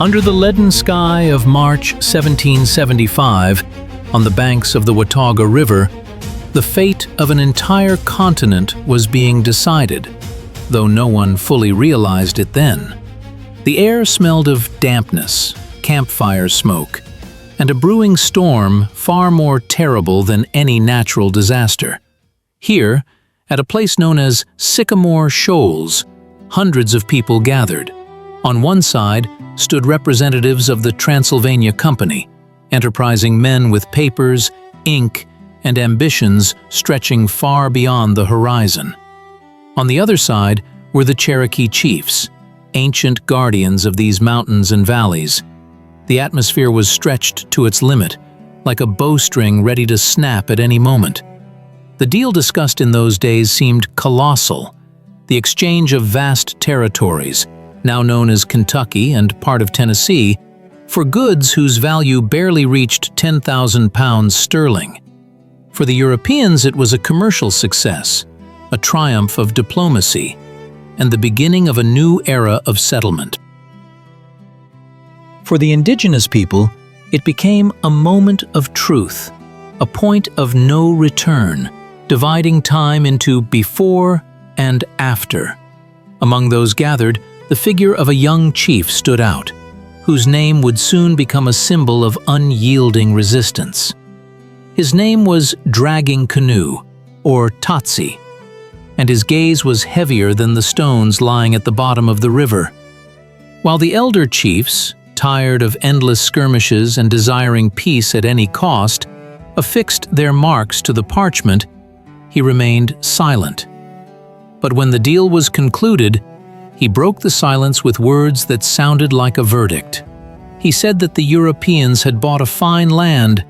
Under the leaden sky of March 1775, on the banks of the Watauga River, the fate of an entire continent was being decided, though no one fully realized it then. The air smelled of dampness, campfire smoke, and a brewing storm far more terrible than any natural disaster. Here, at a place known as Sycamore Shoals, hundreds of people gathered. On one side stood representatives of the Transylvania Company, enterprising men with papers, ink, and ambitions stretching far beyond the horizon. On the other side were the Cherokee chiefs, ancient guardians of these mountains and valleys. The atmosphere was stretched to its limit, like a bowstring ready to snap at any moment. The deal discussed in those days seemed colossal, the exchange of vast territories, now known as Kentucky and part of Tennessee, for goods whose value barely reached 10,000 pounds sterling. For the Europeans, it was a commercial success, a triumph of diplomacy, and the beginning of a new era of settlement. For the indigenous people, it became a moment of truth, a point of no return, dividing time into before and after. Among those gathered, the figure of a young chief stood out, whose name would soon become a symbol of unyielding resistance. His name was Dragging Canoe, or Tatsi, and his gaze was heavier than the stones lying at the bottom of the river. While the elder chiefs, tired of endless skirmishes and desiring peace at any cost, affixed their marks to the parchment, he remained silent. But when the deal was concluded, he broke the silence with words that sounded like a verdict. He said that the Europeans had bought a fine land,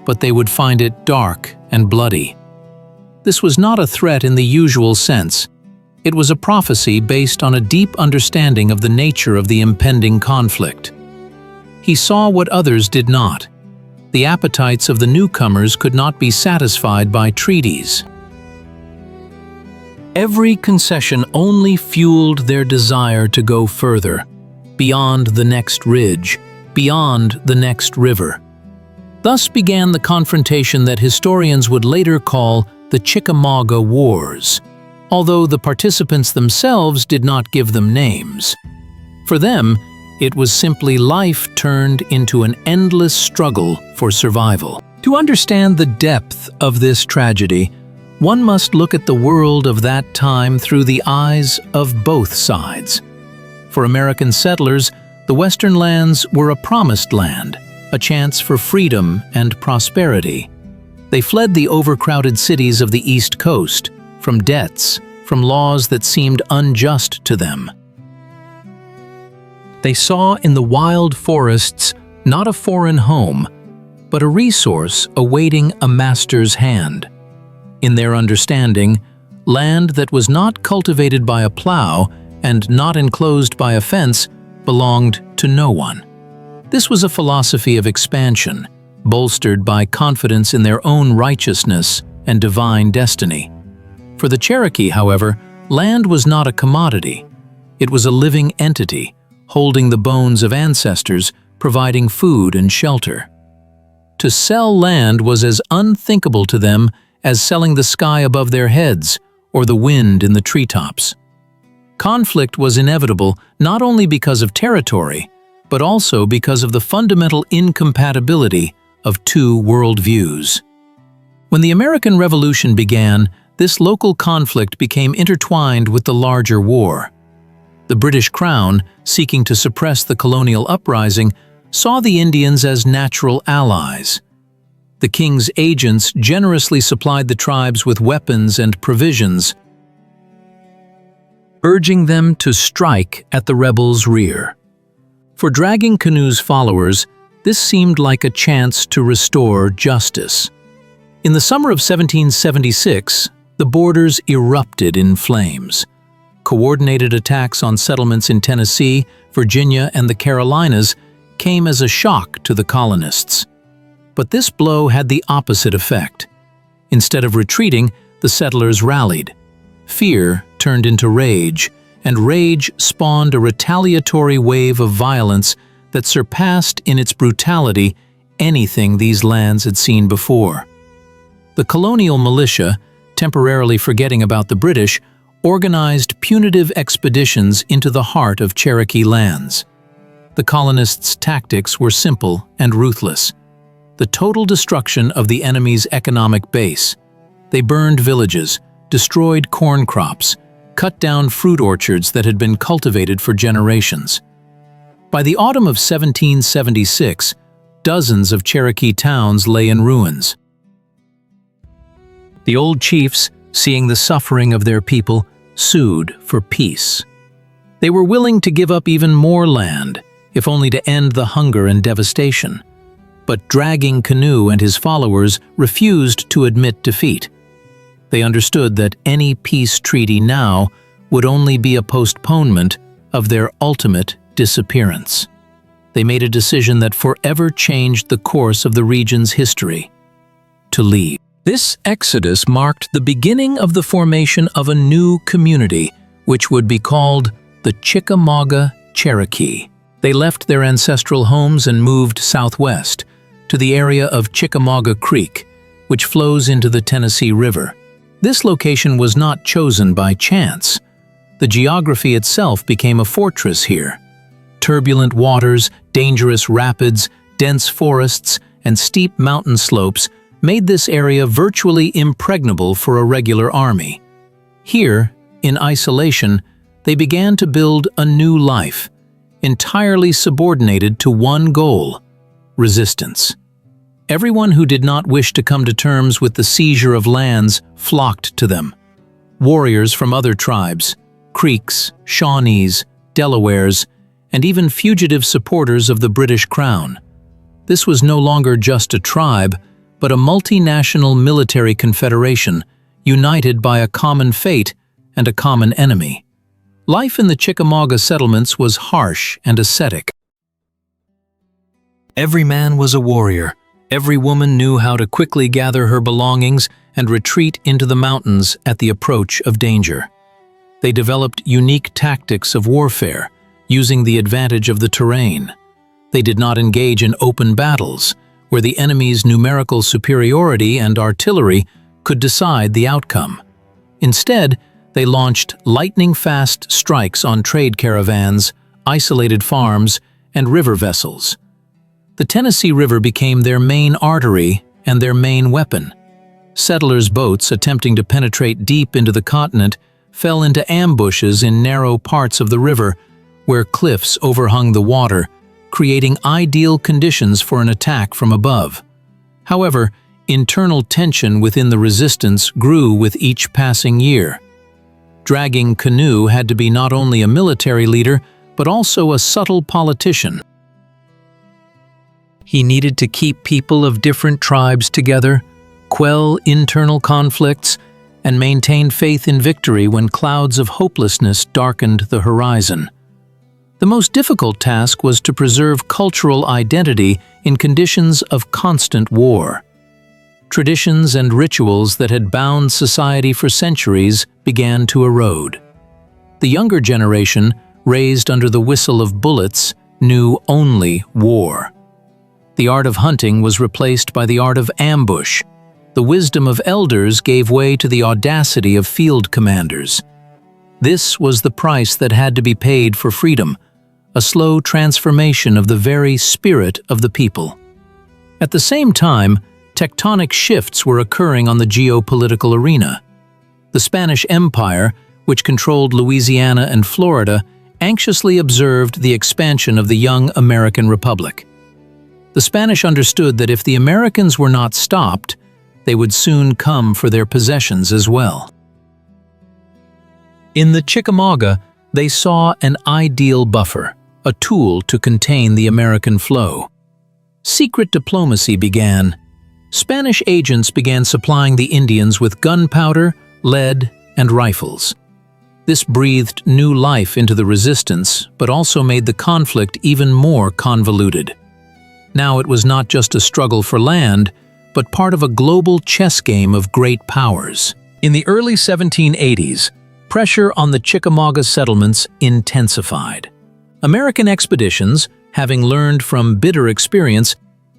but they would find it dark and bloody. This was not a threat in the usual sense. It was a prophecy based on a deep understanding of the nature of the impending conflict. He saw what others did not. The appetites of the newcomers could not be satisfied by treaties. Every concession only fueled their desire to go further, beyond the next ridge, beyond the next river. Thus began the confrontation that historians would later call the Chickamauga Wars, although the participants themselves did not give them names. For them, it was simply life turned into an endless struggle for survival. To understand the depth of this tragedy, one must look at the world of that time through the eyes of both sides. For American settlers, the Western lands were a promised land, a chance for freedom and prosperity. They fled the overcrowded cities of the East Coast, from debts, from laws that seemed unjust to them. They saw in the wild forests not a foreign home, but a resource awaiting a master's hand. In their understanding, land that was not cultivated by a plow and not enclosed by a fence belonged to no one. This was a philosophy of expansion, bolstered by confidence in their own righteousness and divine destiny. For the Cherokee, however, land was not a commodity. It was a living entity, holding the bones of ancestors, providing food and shelter. To sell land was as unthinkable to them as selling the sky above their heads or the wind in the treetops. Conflict was inevitable not only because of territory, but also because of the fundamental incompatibility of two worldviews. When the American Revolution began, this local conflict became intertwined with the larger war. The British Crown, seeking to suppress the colonial uprising, saw the Indians as natural allies. The king's agents generously supplied the tribes with weapons and provisions, urging them to strike at the rebels' rear. For Dragging Canoe's followers, this seemed like a chance to restore justice. In the summer of 1776, the borders erupted in flames. Coordinated attacks on settlements in Tennessee, Virginia, and the Carolinas came as a shock to the colonists. But this blow had the opposite effect. Instead of retreating, the settlers rallied. Fear turned into rage, and rage spawned a retaliatory wave of violence that surpassed in its brutality anything these lands had seen before. The colonial militia, temporarily forgetting about the British, organized punitive expeditions into the heart of Cherokee lands. The colonists' tactics were simple and ruthless: the total destruction of the enemy's economic base. They burned villages, destroyed corn crops, cut down fruit orchards that had been cultivated for generations. By the autumn of 1776, dozens of Cherokee towns lay in ruins. The old chiefs, seeing the suffering of their people, sued for peace. They were willing to give up even more land, if only to end the hunger and devastation. But dragging Canoe and his followers refused to admit defeat. They understood that any peace treaty now would only be a postponement of their ultimate disappearance. They made a decision that forever changed the course of the region's history: to leave. This exodus marked the beginning of the formation of a new community, which would be called the Chickamauga Cherokee. They left their ancestral homes and moved southwest to the area of Chickamauga Creek, which flows into the Tennessee River. This location was not chosen by chance. The geography itself became a fortress here. Turbulent waters, dangerous rapids, dense forests, and steep mountain slopes made this area virtually impregnable for a regular army. Here, in isolation, they began to build a new life, entirely subordinated to one goal: resistance. Everyone who did not wish to come to terms with the seizure of lands flocked to them. Warriors from other tribes, Creeks, Shawnees, Delawares, and even fugitive supporters of the British Crown. This was no longer just a tribe, but a multinational military confederation, united by a common fate and a common enemy. Life in the Chickamauga settlements was harsh and ascetic. Every man was a warrior. Every woman knew how to quickly gather her belongings and retreat into the mountains at the approach of danger. They developed unique tactics of warfare, using the advantage of the terrain. They did not engage in open battles, where the enemy's numerical superiority and artillery could decide the outcome. Instead, they launched lightning-fast strikes on trade caravans, isolated farms, and river vessels. The Tennessee River became their main artery and their main weapon. Settlers' boats attempting to penetrate deep into the continent fell into ambushes in narrow parts of the river, where cliffs overhung the water, creating ideal conditions for an attack from above. However, internal tension within the resistance grew with each passing year. Dragging Canoe had to be not only a military leader, but also a subtle politician. He needed to keep people of different tribes together, quell internal conflicts, and maintain faith in victory when clouds of hopelessness darkened the horizon. The most difficult task was to preserve cultural identity in conditions of constant war. Traditions and rituals that had bound society for centuries began to erode. The younger generation, raised under the whistle of bullets, knew only war. The art of hunting was replaced by the art of ambush. The wisdom of elders gave way to the audacity of field commanders. This was the price that had to be paid for freedom, a slow transformation of the very spirit of the people. At the same time, tectonic shifts were occurring on the geopolitical arena. The Spanish Empire, which controlled Louisiana and Florida, anxiously observed the expansion of the young American Republic. The Spanish understood that if the Americans were not stopped, they would soon come for their possessions as well. In the Chickamauga, they saw an ideal buffer, a tool to contain the American flow. Secret diplomacy began. Spanish agents began supplying the Indians with gunpowder, lead, and rifles. This breathed new life into the resistance, but also made the conflict even more convoluted. Now it was not just a struggle for land, but part of a global chess game of great powers. In the early 1780s, pressure on the Chickamauga settlements intensified. American expeditions, having learned from bitter experience,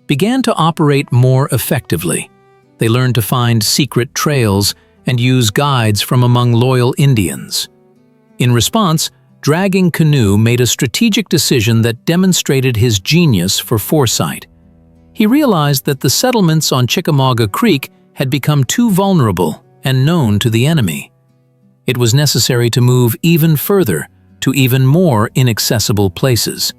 began to operate more effectively. They learned to find secret trails and use guides from among loyal Indians. In response, Dragging Canoe made a strategic decision that demonstrated his genius for foresight. He realized that the settlements on Chickamauga Creek had become too vulnerable and known to the enemy. It was necessary to move even further, to even more inaccessible places.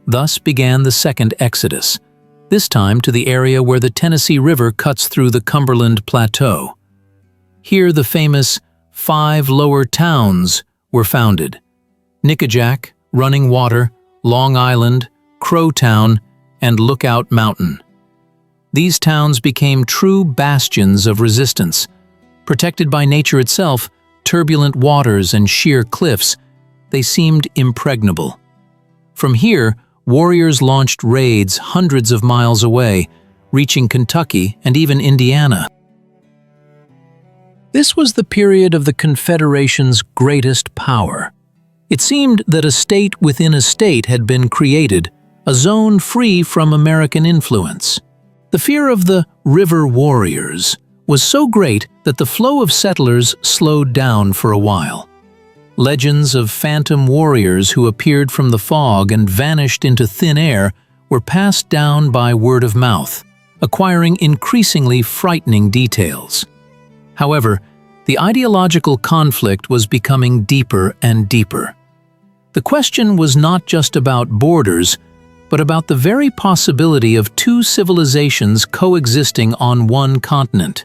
Thus began the second exodus, this time to the area where the Tennessee River cuts through the Cumberland Plateau. Here the famous 5 lower towns were founded: Nickajack, Running Water, Long Island, Crowtown, and Lookout Mountain. These towns became true bastions of resistance. Protected by nature itself, turbulent waters and sheer cliffs, they seemed impregnable. From here, warriors launched raids hundreds of miles away, reaching Kentucky and even Indiana. This was the period of the Confederation's greatest power. It seemed that a state within a state had been created, a zone free from American influence. The fear of the river warriors was so great that the flow of settlers slowed down for a while. Legends of phantom warriors who appeared from the fog and vanished into thin air were passed down by word of mouth, acquiring increasingly frightening details. However, the ideological conflict was becoming deeper and deeper. The question was not just about borders, but about the very possibility of 2 civilizations coexisting on one continent.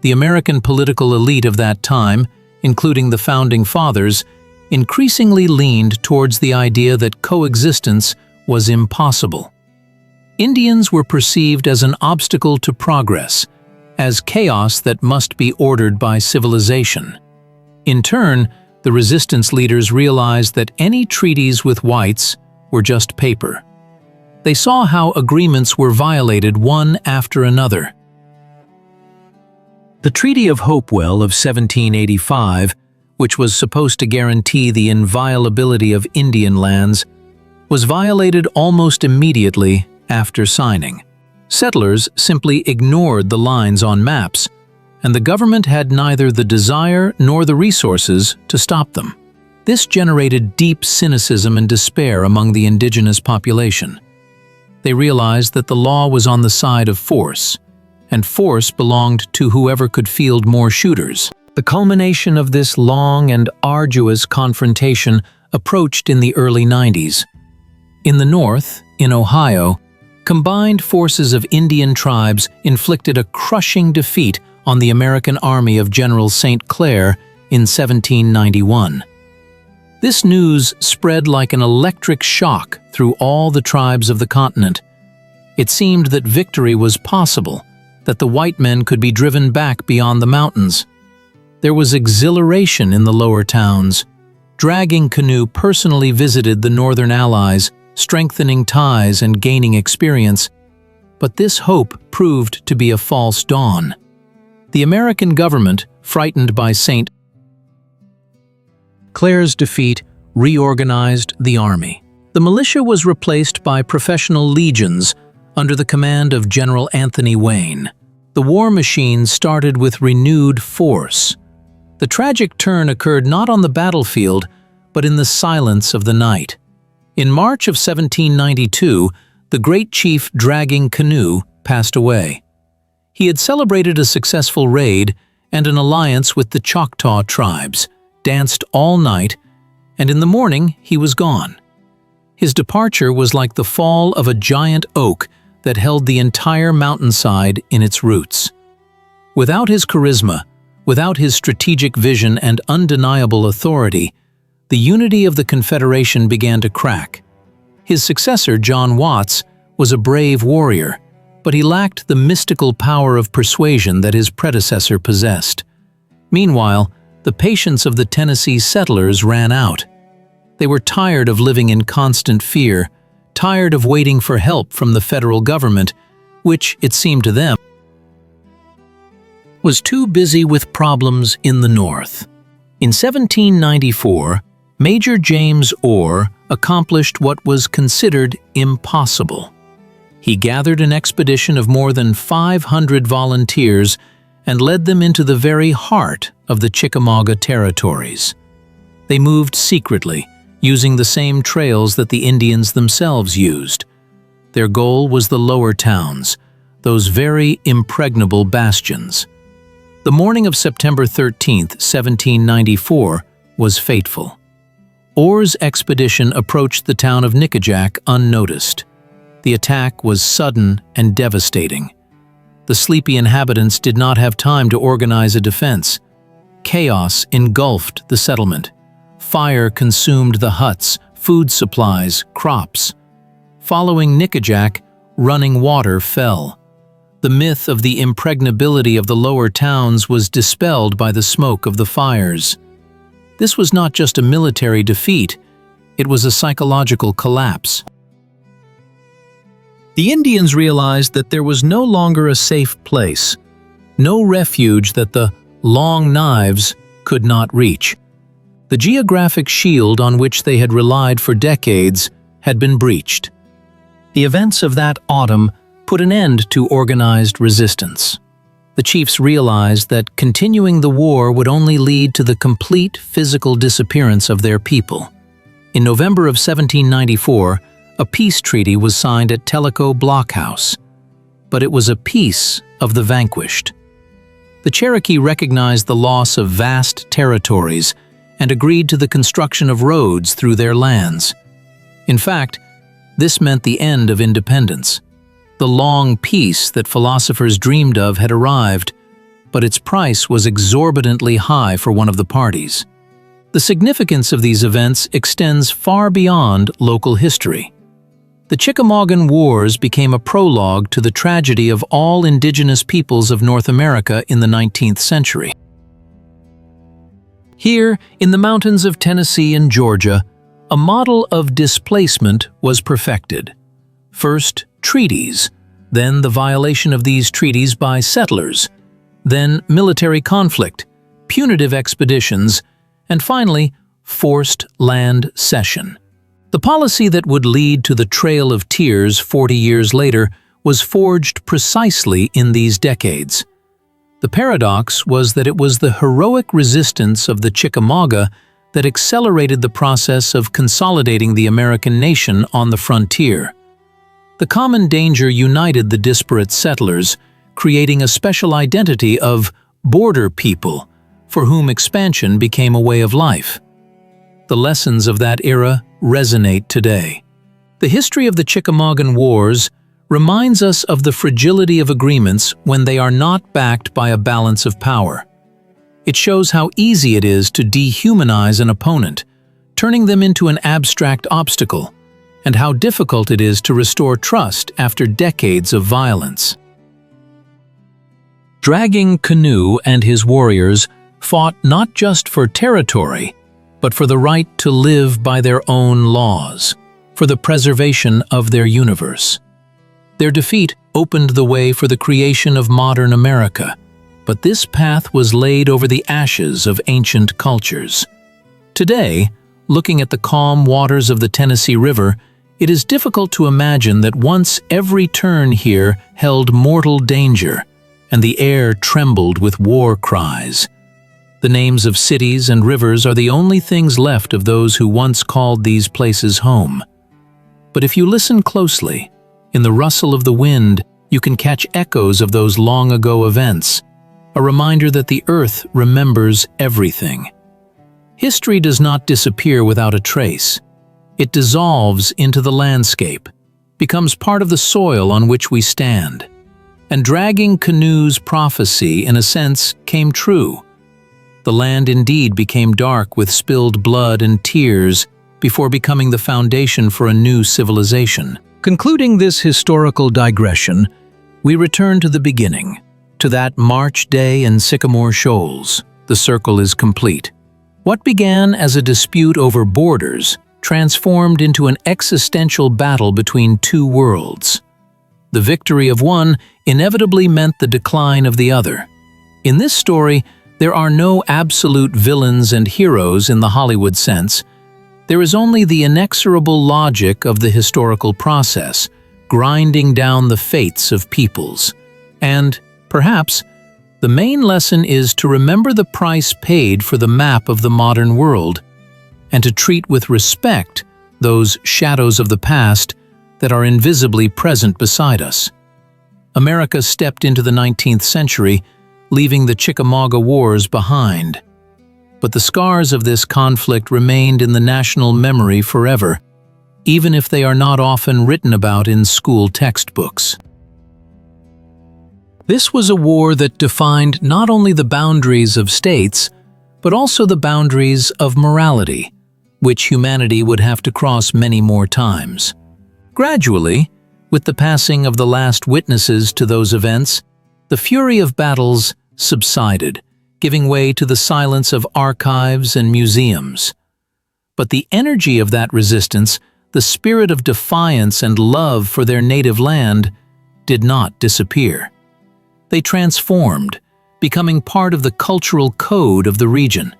The American political elite of that time, including the Founding Fathers, increasingly leaned towards the idea that coexistence was impossible. Indians were perceived as an obstacle to progress, as chaos that must be ordered by civilization. In turn, the resistance leaders realized that any treaties with whites were just paper. They saw how agreements were violated one after another. The Treaty of Hopewell of 1785, which was supposed to guarantee the inviolability of Indian lands, was violated almost immediately after signing. Settlers simply ignored the lines on maps, and the government had neither the desire nor the resources to stop them. This generated deep cynicism and despair among the indigenous population. They realized that the law was on the side of force, and force belonged to whoever could field more shooters. The culmination of this long and arduous confrontation approached in the early 90s. In the North, in Ohio, combined forces of Indian tribes inflicted a crushing defeat on the American army of General St. Clair in 1791. This news spread like an electric shock through all the tribes of the continent. It seemed that victory was possible, that the white men could be driven back beyond the mountains. There was exhilaration in the lower towns. Dragging Canoe personally visited the Northern Allies, strengthening ties and gaining experience. But this hope proved to be a false dawn. The American government, frightened by St. Clair's defeat, reorganized the army. The militia was replaced by professional legions under the command of General Anthony Wayne. The war machine started with renewed force. The tragic turn occurred not on the battlefield, but in the silence of the night. In March of 1792, the great chief Dragging Canoe passed away. He had celebrated a successful raid and an alliance with the Choctaw tribes, danced all night, and in the morning he was gone. His departure was like the fall of a giant oak that held the entire mountainside in its roots. Without his charisma, without his strategic vision and undeniable authority, the unity of the Confederation began to crack. His successor, John Watts, was a brave warrior, but he lacked the mystical power of persuasion that his predecessor possessed. Meanwhile, the patience of the Tennessee settlers ran out. They were tired of living in constant fear, tired of waiting for help from the federal government, which, it seemed to them, was too busy with problems in the North. In 1794, Major James Orr, accomplished what was considered impossible. He gathered an expedition of more than 500 volunteers and led them into the very heart of the Chickamauga territories. They moved secretly, using the same trails that the Indians themselves used. Their goal was the lower towns, those very impregnable bastions. The morning of September 13, 1794, was fateful. Orr's expedition approached the town of Nickajack unnoticed. The attack was sudden and devastating. The sleepy inhabitants did not have time to organize a defense. Chaos engulfed the settlement. Fire consumed the huts, food supplies, crops. Following Nickajack, running water fell. The myth of the impregnability of the lower towns was dispelled by the smoke of the fires. This was not just a military defeat, it was a psychological collapse. The Indians realized that there was no longer a safe place, no refuge that the long knives could not reach. The geographic shield on which they had relied for decades had been breached. The events of that autumn put an end to organized resistance. The chiefs realized that continuing the war would only lead to the complete physical disappearance of their people. In November of 1794, a peace treaty was signed at Tellico Blockhouse, but it was a peace of the vanquished. The Cherokee recognized the loss of vast territories and agreed to the construction of roads through their lands. In fact, this meant the end of independence. The long peace that philosophers dreamed of had arrived, but its price was exorbitantly high for one of the parties. The significance of these events extends far beyond local history. The Chickamaugan Wars became a prologue to the tragedy of all indigenous peoples of North America in the 19th century. Here, in the mountains of Tennessee and Georgia, a model of displacement was perfected. First, treaties, then the violation of these treaties by settlers, then military conflict, punitive expeditions, and finally, forced land cession. The policy that would lead to the Trail of Tears 40 years later was forged precisely in these decades. The paradox was that it was the heroic resistance of the Chickamauga that accelerated the process of consolidating the American nation on the frontier. The common danger united the disparate settlers, creating a special identity of border people, for whom expansion became a way of life. The lessons of that era resonate today. The history of the Chickamaugan Wars reminds us of the fragility of agreements when they are not backed by a balance of power. It shows how easy it is to dehumanize an opponent, turning them into an abstract obstacle, and how difficult it is to restore trust after decades of violence. Dragging Canoe and his warriors fought not just for territory, but for the right to live by their own laws, for the preservation of their universe. Their defeat opened the way for the creation of modern America, but this path was laid over the ashes of ancient cultures. Today, looking at the calm waters of the Tennessee River, it is difficult to imagine that once every turn here held mortal danger, and the air trembled with war cries. The names of cities and rivers are the only things left of those who once called these places home. But if you listen closely, in the rustle of the wind, you can catch echoes of those long-ago events, a reminder that the earth remembers everything. History does not disappear without a trace. It dissolves into the landscape, becomes part of the soil on which we stand. And Dragging Canoe's prophecy, in a sense, came true. The land indeed became dark with spilled blood and tears before becoming the foundation for a new civilization. Concluding this historical digression, we return to the beginning, to that March day in Sycamore Shoals. The circle is complete. What began as a dispute over borders transformed into an existential battle between two worlds. The victory of one inevitably meant the decline of the other. In this story, there are no absolute villains and heroes in the Hollywood sense. There is only the inexorable logic of the historical process, grinding down the fates of peoples. And, perhaps, the main lesson is to remember the price paid for the map of the modern world, and to treat with respect those shadows of the past that are invisibly present beside us. America stepped into the 19th century, leaving the Chickamauga Wars behind. But the scars of this conflict remained in the national memory forever, even if they are not often written about in school textbooks. This was a war that defined not only the boundaries of states, but also the boundaries of morality, which humanity would have to cross many more times. Gradually, with the passing of the last witnesses to those events, the fury of battles subsided, giving way to the silence of archives and museums. But the energy of that resistance, the spirit of defiance and love for their native land, did not disappear. They transformed, becoming part of the cultural code of the region.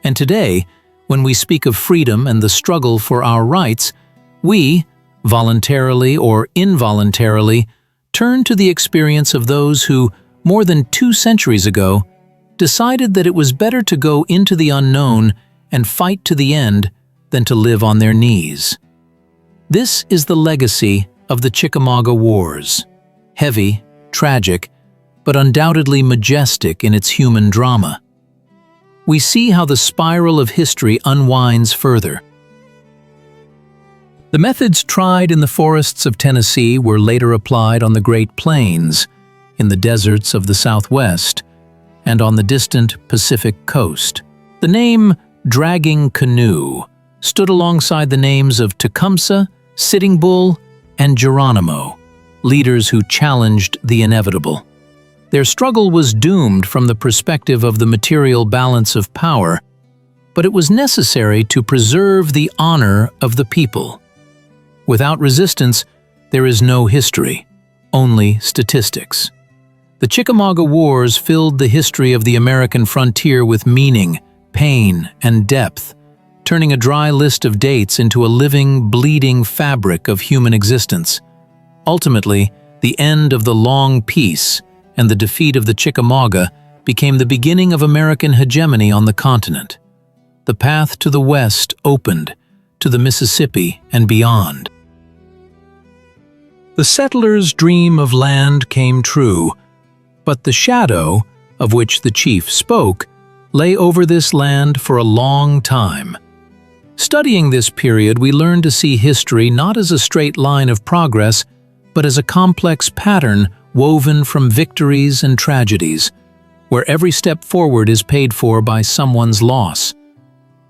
And today, when we speak of freedom and the struggle for our rights, we, voluntarily or involuntarily, turn to the experience of those who, more than 2 centuries ago, decided that it was better to go into the unknown and fight to the end than to live on their knees. This is the legacy of the Chickamauga Wars, heavy, tragic, but undoubtedly majestic in its human drama. We see how the spiral of history unwinds further. The methods tried in the forests of Tennessee were later applied on the Great Plains, in the deserts of the Southwest, and on the distant Pacific coast. The name Dragging Canoe stood alongside the names of Tecumseh, Sitting Bull, and Geronimo, leaders who challenged the inevitable. Their struggle was doomed from the perspective of the material balance of power, but it was necessary to preserve the honor of the people. Without resistance, there is no history, only statistics. The Chickamauga Wars filled the history of the American frontier with meaning, pain, and depth, turning a dry list of dates into a living, bleeding fabric of human existence. Ultimately, the end of the long peace and the defeat of the Chickamauga became the beginning of American hegemony on the continent. The path to the west opened, to the Mississippi and beyond. The settlers' dream of land came true, but the shadow, of which the chief spoke, lay over this land for a long time. Studying this period, we learn to see history not as a straight line of progress, but as a complex pattern woven from victories and tragedies, where every step forward is paid for by someone's loss.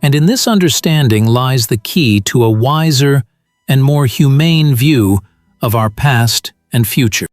And in this understanding lies the key to a wiser and more humane view of our past and future.